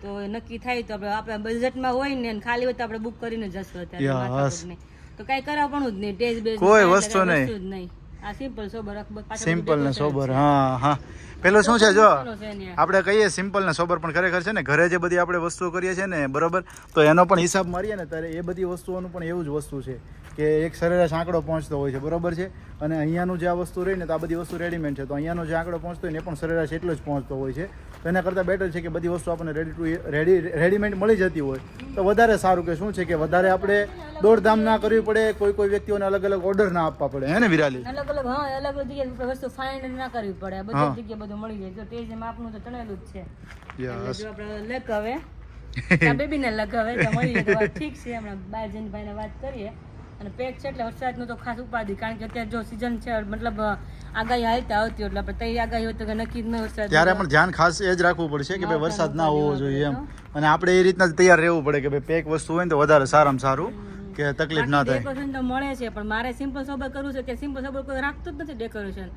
તો નક્કી થાય તો આપણે આપણા બજેટમાં હોય ને અને ખાલી હોય તો આપણે બુક કરીને જશું અત્યારે Yes. માથાકૂટ નહીં તો કઈ કરાવવાનું જ નહીં ટેજ બેજ કોઈ વસ્તુ નહીં. જ નહીં આ સિમ્પલ સોબર સિમ્પલ ને સોબર હા હા પેલું શું છે જો છે ને આપણે કહીએ સિમ્પલ ને સોબર પણ ખરેખર છે ને ઘરે જે બધી આપણે વસ્તુઓ કરીએ છીએ ને બરોબર તો એનો પણ હિસાબ મારીએ ને ત્યારે એ બધી વસ્તુઓનું પણ એવું જ વસ્તુ છે કે એક સરેરાશ આંકડો પહોંચતો હોય છે બરોબર છે અને અહીંયાનું જે આ વસ્તુ રહી ને તો આ બધી વસ્તુ રેડીમેડ છે તો અહીંયાનો જે આંકડો પહોંચતો હોય ને એ પણ સરેરાશ એટલો જ પહોંચતો હોય છે તો એના કરતાં બેટર છે કે બધી વસ્તુ આપણને રેડીમેડ મળી જતી હોય તો વધારે સારું કે શું છે કે વધારે આપણે દોડધામ ના કરવી પડે કોઈ વ્યક્તિઓને અલગ અલગ ઓર્ડર ના આપવા પડે હે ને વિરાલી અલગ અલગ હા અલગ અલગ જગ્યાએ આપણે વસ્તુ ફાઇન્ડ ના કરવી પડે બધી જગ્યાએ બધું મળી જાય તો ટેજ એમાં આપનું તો ચણેલું જ છે એટલે જો આપણે લગાવે આ બેબીને લગાવે તો મળી જાય તો વાત ઠીક છે હમણાં બહાર જઈને ભાઈને વાત કરીએ અને પેક છે એટલે વરસાદનું તો ખાસ ઉપાધિ કારણ કે અત્યારે જો સિઝન છે મતલબ આગાહી હાલતા આવતી હોય એટલે આપણે તઈ આગાહી હોય તો કે નક્કી જ ન વરસાદ ત્યારે પણ ધ્યાન ખાસ એ જ રાખવું પડશે કે ભાઈ વરસાદ ના હોવો જોઈએ એમ અને આપણે એ રીતના જ તૈયાર રહેવું પડે કે ભાઈ પેક વસ્તુ હોય ને તો વધારે સારામાં સારું કે તકલીફ ના થાય ડેકોરેશન તો મળે છે પણ મારે સિમ્પલ સોબર કરવું છે કે સિમ્પલ સોબર કોઈ રાખતું જ નથી ડેકોરેશન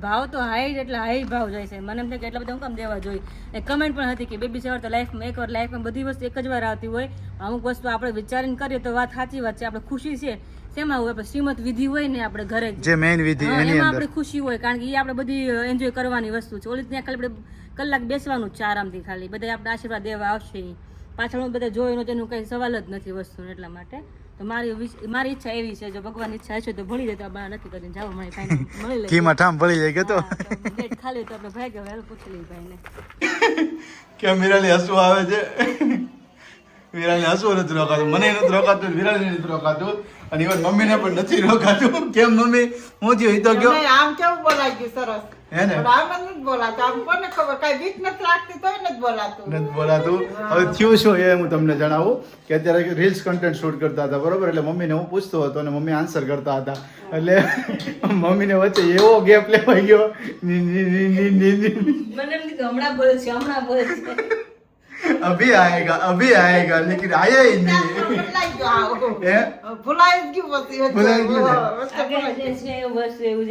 ભાવ તો હાઈ એટલે હાઈ ભાવ જાય છે મને એમ થાય કે એટલા બધા હું કામ દેવા જોઈએ એ કમેન્ટ પણ હતી કે બેબી સવાર તો લાઈફમાં એકવાર લાઈફમાં બધી વસ્તુ એક જ વાર આવતી હોય અમુક વસ્તુ આપણે વિચારીને કરીએ તો વાત સાચી વાત છે આપણે ખુશી છે શેમાં હોય આપણે શ્રીમત વિધિ હોય ને આપણે ઘરે જે મેઇન વિધિ એની એમાં અંદર આપણે ખુશી હોય કારણ કે એ આપણે બધી એન્જોય કરવાની વસ્તુ છે ઓલી ત્યાં ખાલી આપણે કલાક બેસવાનું જ છે આરામથી ખાલી બધા આપણે આશીર્વાદ દેવા આવશે પાછળ બધા જોયું તેનું કઈ સવાલ જ નથી વસ્તુ એટલા માટે તો મારી ઈચ્છા એવી છે જો ભગવાન ઈચ્છા હશે તો ભળી જાય તો આપણે નક્કી કરીને જાવ મળી ફાઇનલ મળી લે ઘીમાં ઠામ ભળી જાય કે તો ડેટ ખાલી તો આપણે ભાઈ ગયા પૂછી લઈએ ભાઈને કેમ વિરાલી હસવું આવે છે વિરાલી હસવું નથી રોકાતું મને નથી રોકાતું વિરાલી નથી રોકાતું અને ઇવન મમ્મીને પણ નથી રોકાતું કેમ મમ્મી હું થયું ઈ તો ગયો નહીં, આમ કેવું બોલાઈ ગયું સરસ હે ને પણ આમ જ નથી બોલાતું આમ કોને ખબર કઈ બીક નથી લાગતી તોય નથી બોલાતું નથી બોલાતું હવે થયું શું એ હું તમને જણાવું કે અત્યારે રીલ્સ કન્ટેન્ટ શૂટ કરતા હતા બરોબર એટલે મમ્મીને હું પૂછતો હતો અને મમ્મી આન્સર કરતા હતા એટલે મમ્મીને વચ્ચે એવો ગેપ લેવાઈ ગયો મને એમ કીધું હમણાં બોલે છે અભી આયેગા લેકિન આયા ही नहीं બદલાઈ ગયો આવો. હે ભૂલાઈ જ ગયું પછી ભૂલાઈ ગયું ને? આગળ જે છે એવું વસ્તુ એવું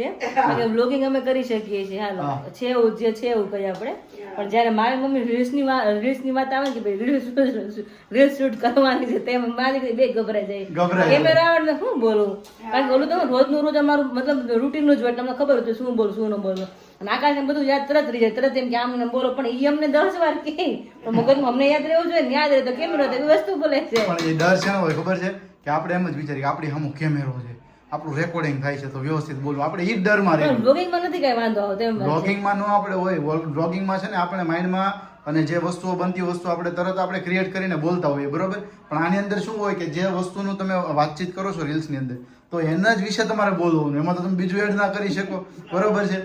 છે બ્લોગિંગ અમે કરી શકીએ છીએ હાલો છે એવું જે છે એવું કહીએ આપણે પણ જ્યારે મારી મમ્મી રીલ્સની વાત આવે કે ભાઈ રીલ્સ શૂટ કરવાની છે તેમ મારી બે ગભરાઈ જાય કેમેરા આવડે શું બોલવું કારણ કે ઓલું તો રોજનું રોજ અમારું મતલબ રૂટીનનું જ હોય તમને ખબર હતું શું બોલું શું ન બોલું અને આકાશને બધું યાદ તરત રહી જાય તરત એમ કે આમ બોલો પણ એ અમને 10 વાર કે પણ મગજમાં અમને યાદ રહેવું જોઈએ ને યાદ રહે તો કેમેરો તો એવી વસ્તુ બોલે છે પણ એ ડર છે ને હોય ખબર છે કે આપણે એમ જ વિચારીએ કે આપણી સામે કેમેરો છે આપણું રેકોર્ડિંગ થાય છે તો વ્યવસ્થિત બોલવું આપણે એ જ ડરમાં રહીએ બ્લોગિંગમાં નથી કઈ વાંધો આવતો એમ બ્લોગિંગમાં નો આપણે હોય બ્લોગિંગમાં છે ને આપણે માઇન્ડમાં અને જે વસ્તુઓ બનતી વસ્તુ આપણે તરત આપણે ક્રિએટ કરીને બોલતા હોઈએ બરોબર પણ આની અંદર શું હોય કે જે વસ્તુનું તમે વાતચીત કરો છો રીલ્સની અંદર તો એના જ વિશે તમારે બોલવું એમાં તો તમે બીજું એડ ના કરી શકો બરોબર છે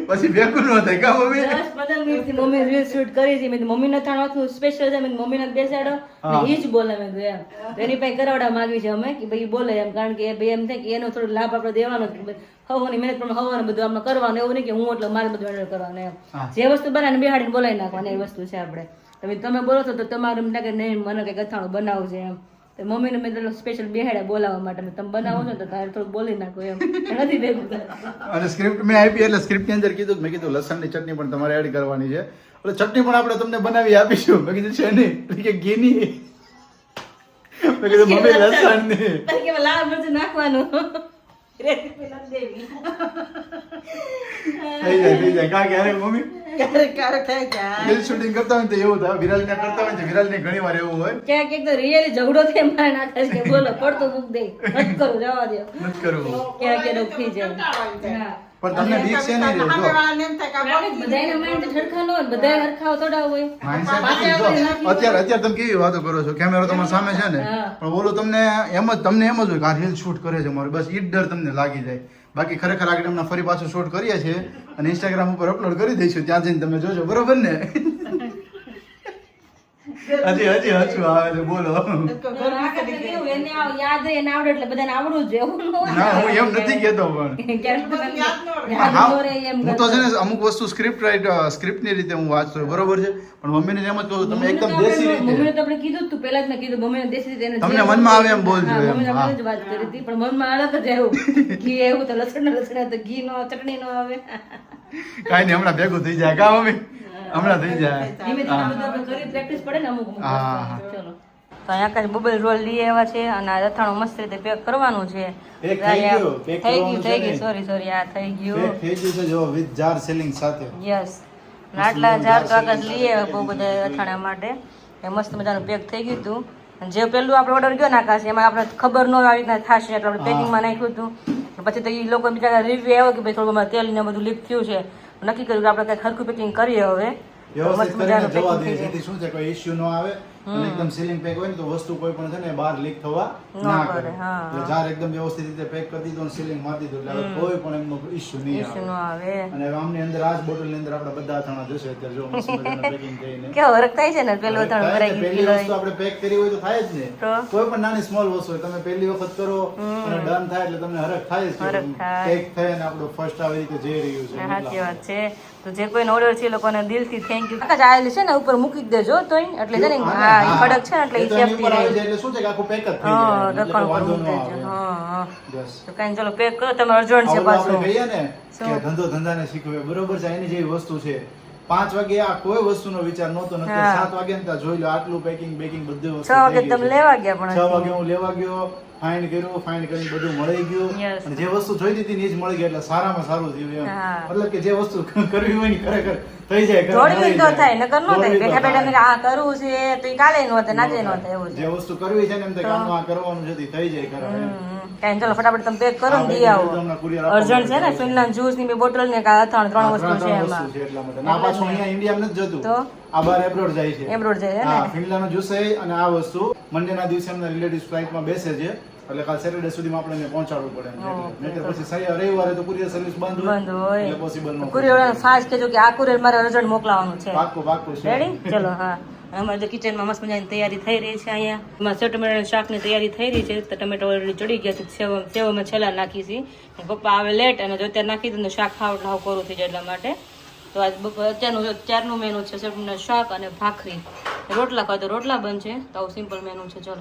પછી ભેગું ન થાય કા મમ્મી 10-15 મિનિટથી મમ્મી રીલ શૂટ કરી હતી મેં મમ્મી ના થાણવાનું સ્પેશિયલ છે મેં મમ્મી ના બેસાડો ને એ જ બોલે મેં એમ તો એની પાસે કરાવડા માંગવી છે અમે કે ભાઈ બોલે એમ કારણ કે ભાઈ એમ થાય કે એનો થોડો લાભ આપણે દેવાનો છે હવાની મહેનત પણ હવાનું બધું આપણે કરવાનું એવું નહીં કે હું એટલે મારે બધું હેન્ડલ કરવાનું એમ જે વસ્તુ બનાવીને બેહાડીને બોલાવી નાખવાની એ વસ્તુ છે આપણે તમે બોલો છો તો તમારું એમ લાગે નહીં મને કંઈક અથાણું બનાવવું છે એમ તો મમ્મીને મેં તો સ્પેશિયલ બેહાડ્યા બોલાવવા માટે તમે બનાવો છો તો તારે થોડું બોલી નાખો એમ નથી ભેગું અને સ્ક્રિપ્ટ મેં આપી એટલે સ્ક્રિપ્ટની અંદર કીધું મેં કીધું લસણની ચટણી પણ તમારે એડ કરવાની છે એટલે ચટણી પણ આપણે તમને બનાવી આપીશું મેં કીધું છે નહીં કે ઘીની મેં કીધું મમ્મી લસણની કે લાલ મરચું નાખવાનું રેસીપી નથી દેવી. થઈ જાય કારણ કે અરે મમ્મી ક્યારેક ક્યારેક થઈ જાય. રીલ શૂટિંગ કરતા હોય ને તો એવું થાય વિરાજને કરતા હોય ને તો વિરાજને ઘણી વાર એવું હોય ક્યાંક એક તો રિયલી ઝઘડો થાય મારે નાખે છે કે બોલો પડતો મૂક દે નથી કરું જવા દો નથી કરવું ક્યાંક ક્યારેક થઈ જાય કંટાળો આવી જાય. હા. પણ તમને બીક છે નહીં રે જો સામેવાળાને એમ થાય કે આ બોલી દીધું. બધાયના માઇન્ડ તો સરખા ન હોય બધા હરખા થોડા હોય Mindset નથી. જો, અત્યારે તમે કેવી વાતો કરો છો કેમેરો તમારી સામે છે ને હા. પણ બોલો તમને એમ જ હોય કે આ રીલ શૂટ કરે છે મારે બસ ઈ જ ડર તમને લાગી જાય બાકી ખરેખર આગળ એમના ફરી પાછું શૂટ કરીએ છીએ અને ઇન્સ્ટાગ્રામ ઉપર અપલોડ કરી દઈશું ત્યાં જઈને તમે જોજો બરોબર ને હજી હસવું આવે છે બોલો એને યાદ રહે એને આવડે એટલે બધાને આવડવું જ એવું ન હોય ના હું એમ નથી કહેતો પણ ક્યારેક તો બધું યાદ ન રહે. યાદ હા, ન રહે એમ હું તો છે ને અમુક વસ્તુ સ્ક્રિપ્ટની રીતે હું વાંચતો હોય, બરોબર છે પણ મમ્મીને જેમ જ કહું છું, તમે એકદમ દેશી મમ્મીને રીતે તો આપણે કીધું જ તું પહેલા જ મેં કીધું મમ્મીને દેશી રીતે એને જે તમને મનમાં આવે એમ બોલજો હા, એમ, મમ્મીને હા. આપણે જ વાત કરી હતી પણ મનમાં અલગ જ એવું ઘી એવું તો લસણ તો ઘી નો ચટણી નો આવે કાંઈ નહીં હમણાં ભેગું થઈ જાય કા મમ્મી હમણાં થઈ જાય ધીમે ધીમે બધું આપણે કરી પ્રેક્ટિસ પડે ને અમુક અમુક હા, વસ્તુ. હા. ચલો તો અહીંયા કાંઈ બબલ રોલ લઈ આવ્યા છે અને આ અથાણું મસ્ત રીતે પેક કરવાનું છે પેક થઈ ગયું, પેક થઈ કરવાનું છે ગયું ને? સોરી આ થઈ ગયું થઈ ગયું છે જો વિથ જાર સેલિંગ સાથે યસ આટલા જાર તો આકાશ લઈ આવ્યા બહુ બધા અથાણા માટે એ મસ્ત મજાનું પેક થઈ ગયું હતું અને જે પેલું આપણે ઓર્ડર ગયો ને આકાશ એમાં આપણે ખબર ન હોય આવી રીતના થશે એટલે આપણે પેકિંગમાં નાખ્યું હતું પછી તો એ લોકો બીજા રિવ્યુ આવ્યો કે ભાઈ થોડું અમારે તેલ ને બધું લીક થયું છે નક્કી કર્યું કે આપણે કંઈક હરખું પેકિંગ કરીએ હવે વ્યવસ્થિત મસ્ત કરીને મજાનું જવા પેકિંગ દઈએ થઈ જાય જેથી શું છે કોઈ ઇશ્યુ ન આવે અને એકદમ સીલિંગ પેક હોય ને તો વસ્તુ કોઈ પણ છે ને બહાર લીક થવા ન ના કરે, કરે હા, એટલે જાર એકદમ વ્યવસ્થિત રીતે પેક કરી દીધો અને સીલિંગ મારી દીધું એટલે હવે કોઈ પણ એમનો ઇશ્યુ નહીં ઇશ્યુ ન આવે આવે અને હવે આમની અંદર આ જ બોટલની અંદર આપણા બધા અથાણા જશે અત્યારે જો મસ્ત મજાનું પેકિંગ થઈને કેવો હરખ થાય છે ને પેલું અથાણું થાય ને, ભરાઈ પહેલી ગયું વસ્તુ આપણે પેક કરી હોય તો થાય જ ને તો? કોઈ પણ નાની સ્મોલ વસ્તુ હોય તમે પહેલી વખત કરો અને ડન થાય એટલે તમને હરખ થાય જ કે હરખ થાય. પેક થાય અને આપણું ફર્સ્ટ આવી રીતે જઈ રહ્યું છે સાચી વાત છે તો જે કોઈનો ઓર્ડર છે એ લોકોને દિલથી થેન્ક યુ આકાશ આયેલી છે ને ઉપર મૂકી જ દેજો તોય એટલે છે ને હા ઈ કડક છે ને એટલે એ ઈ તો એની સેફટી ઉપર રહે આવી જાય એટલે શું છે કે આખું પેક જ થઈ હા જાય એટલે રખણ ઉપર વાંધો ન મૂકી દેજો આવે હા Yes. તો કાંઈ ચલો પેક કરો તમે અર્જન્ટ છે આપણે પાછું કહીએ ને કે ધંધો ધંધાને શીખવે બરોબર છે એની જેવી વસ્તુ છે 5 વાગે આ કોઈ વસ્તુનો વિચાર નહોતો નકર હા. 7 વાગે ને ત્યાં જોઈ લો આટલું પેકિંગ બેકિંગ બધું વસ્તુ 6 વાગે થઈ ગઈ તમે છે. લેવા ગયા પણ 6 વાગે હું લેવા ગયો ફાઇન્ડ કર્યું ફાઇન્ડ કરીને બધું મળી ગયું Yes. અને જે વસ્તુ જોઈતી હતી ને એ જ મળી ગઈ એટલે સારામાં સારું થયું એમ હા. મતલબ કે જે વસ્તુ કરવી હોય ને ખરેખર થઈ જાય ખરેખર દોડવી મળી તો જાય. થાય નકર નો થાય દોડવી તો બેઠા બેઠા થાય. કે આ કરવું છે તો ઈ કાલે નો થાય નાજે નો થાય એવું છે જે વસ્તુ કરવી છે ને એમ થાય કે આનું આ કરવાનું છે તે થઈ જાય ખરા એમ. કાંઈ ચલો ફટાફટ તમે પેક કરો ને દી આવો અર્જન્ટ છે ને ફિનલેન્ડ જ્યુસ ની બે બોટલ ને કાં અથાણું 3 વસ્તુ છે ત્રણ એમાં વસ્તુ છે એટલા માટે. ના પાછું અહીંયા ઇન્ડિયામાં નથી જતું તો? આ બાર એબ્રોડ જાય છે એબ્રોડ જાય છે ને? હા ફિનલેન્ડનો જ્યુસ છે અને આ વસ્તુ મંડેના દિવસે એમના રિલેટિવ્સ ફ્લાઇટમાં બેસે છે એટલે કાલ સેટરડે સુધીમાં આપણે એને પહોંચાડવું પડે એમ. નહીંતર પછી રવિવારે તો કુરિયર સર્વિસ બંધ હોય બંધ હોય એટલે પોસિબલ ન કુરિયર વાળાને ફાસ્ટ કહેજો કે આ કુરિયર મારે અર્જન્ટ મોકલાવાનું છે પાક્કું પાક્કું છે રેડી ચલો હા અમારે જો કિચનમાં મસ્ત મજાની તૈયારી થઈ રહી છે અહીંયા એમાં સેવ ટમેટાના શાકની તૈયારી થઈ રહી છે તો ટમેટો ઓલરેડી ચડી ગયા છે સેવ અમે છેલ્લા નાખી છે પપ્પા આવે લેટ અને જો અત્યારે નાખી દઉં તો શાક ખાવ કોરું થઈ જાય એટલા માટે તો આજ અત્યારનું મેનુ છે સેવ ટમેટાનું શાક અને ભાખરી રોટલા ખાવ તો રોટલા બનશે તો આવું સિમ્પલ મેનુ છે ચલો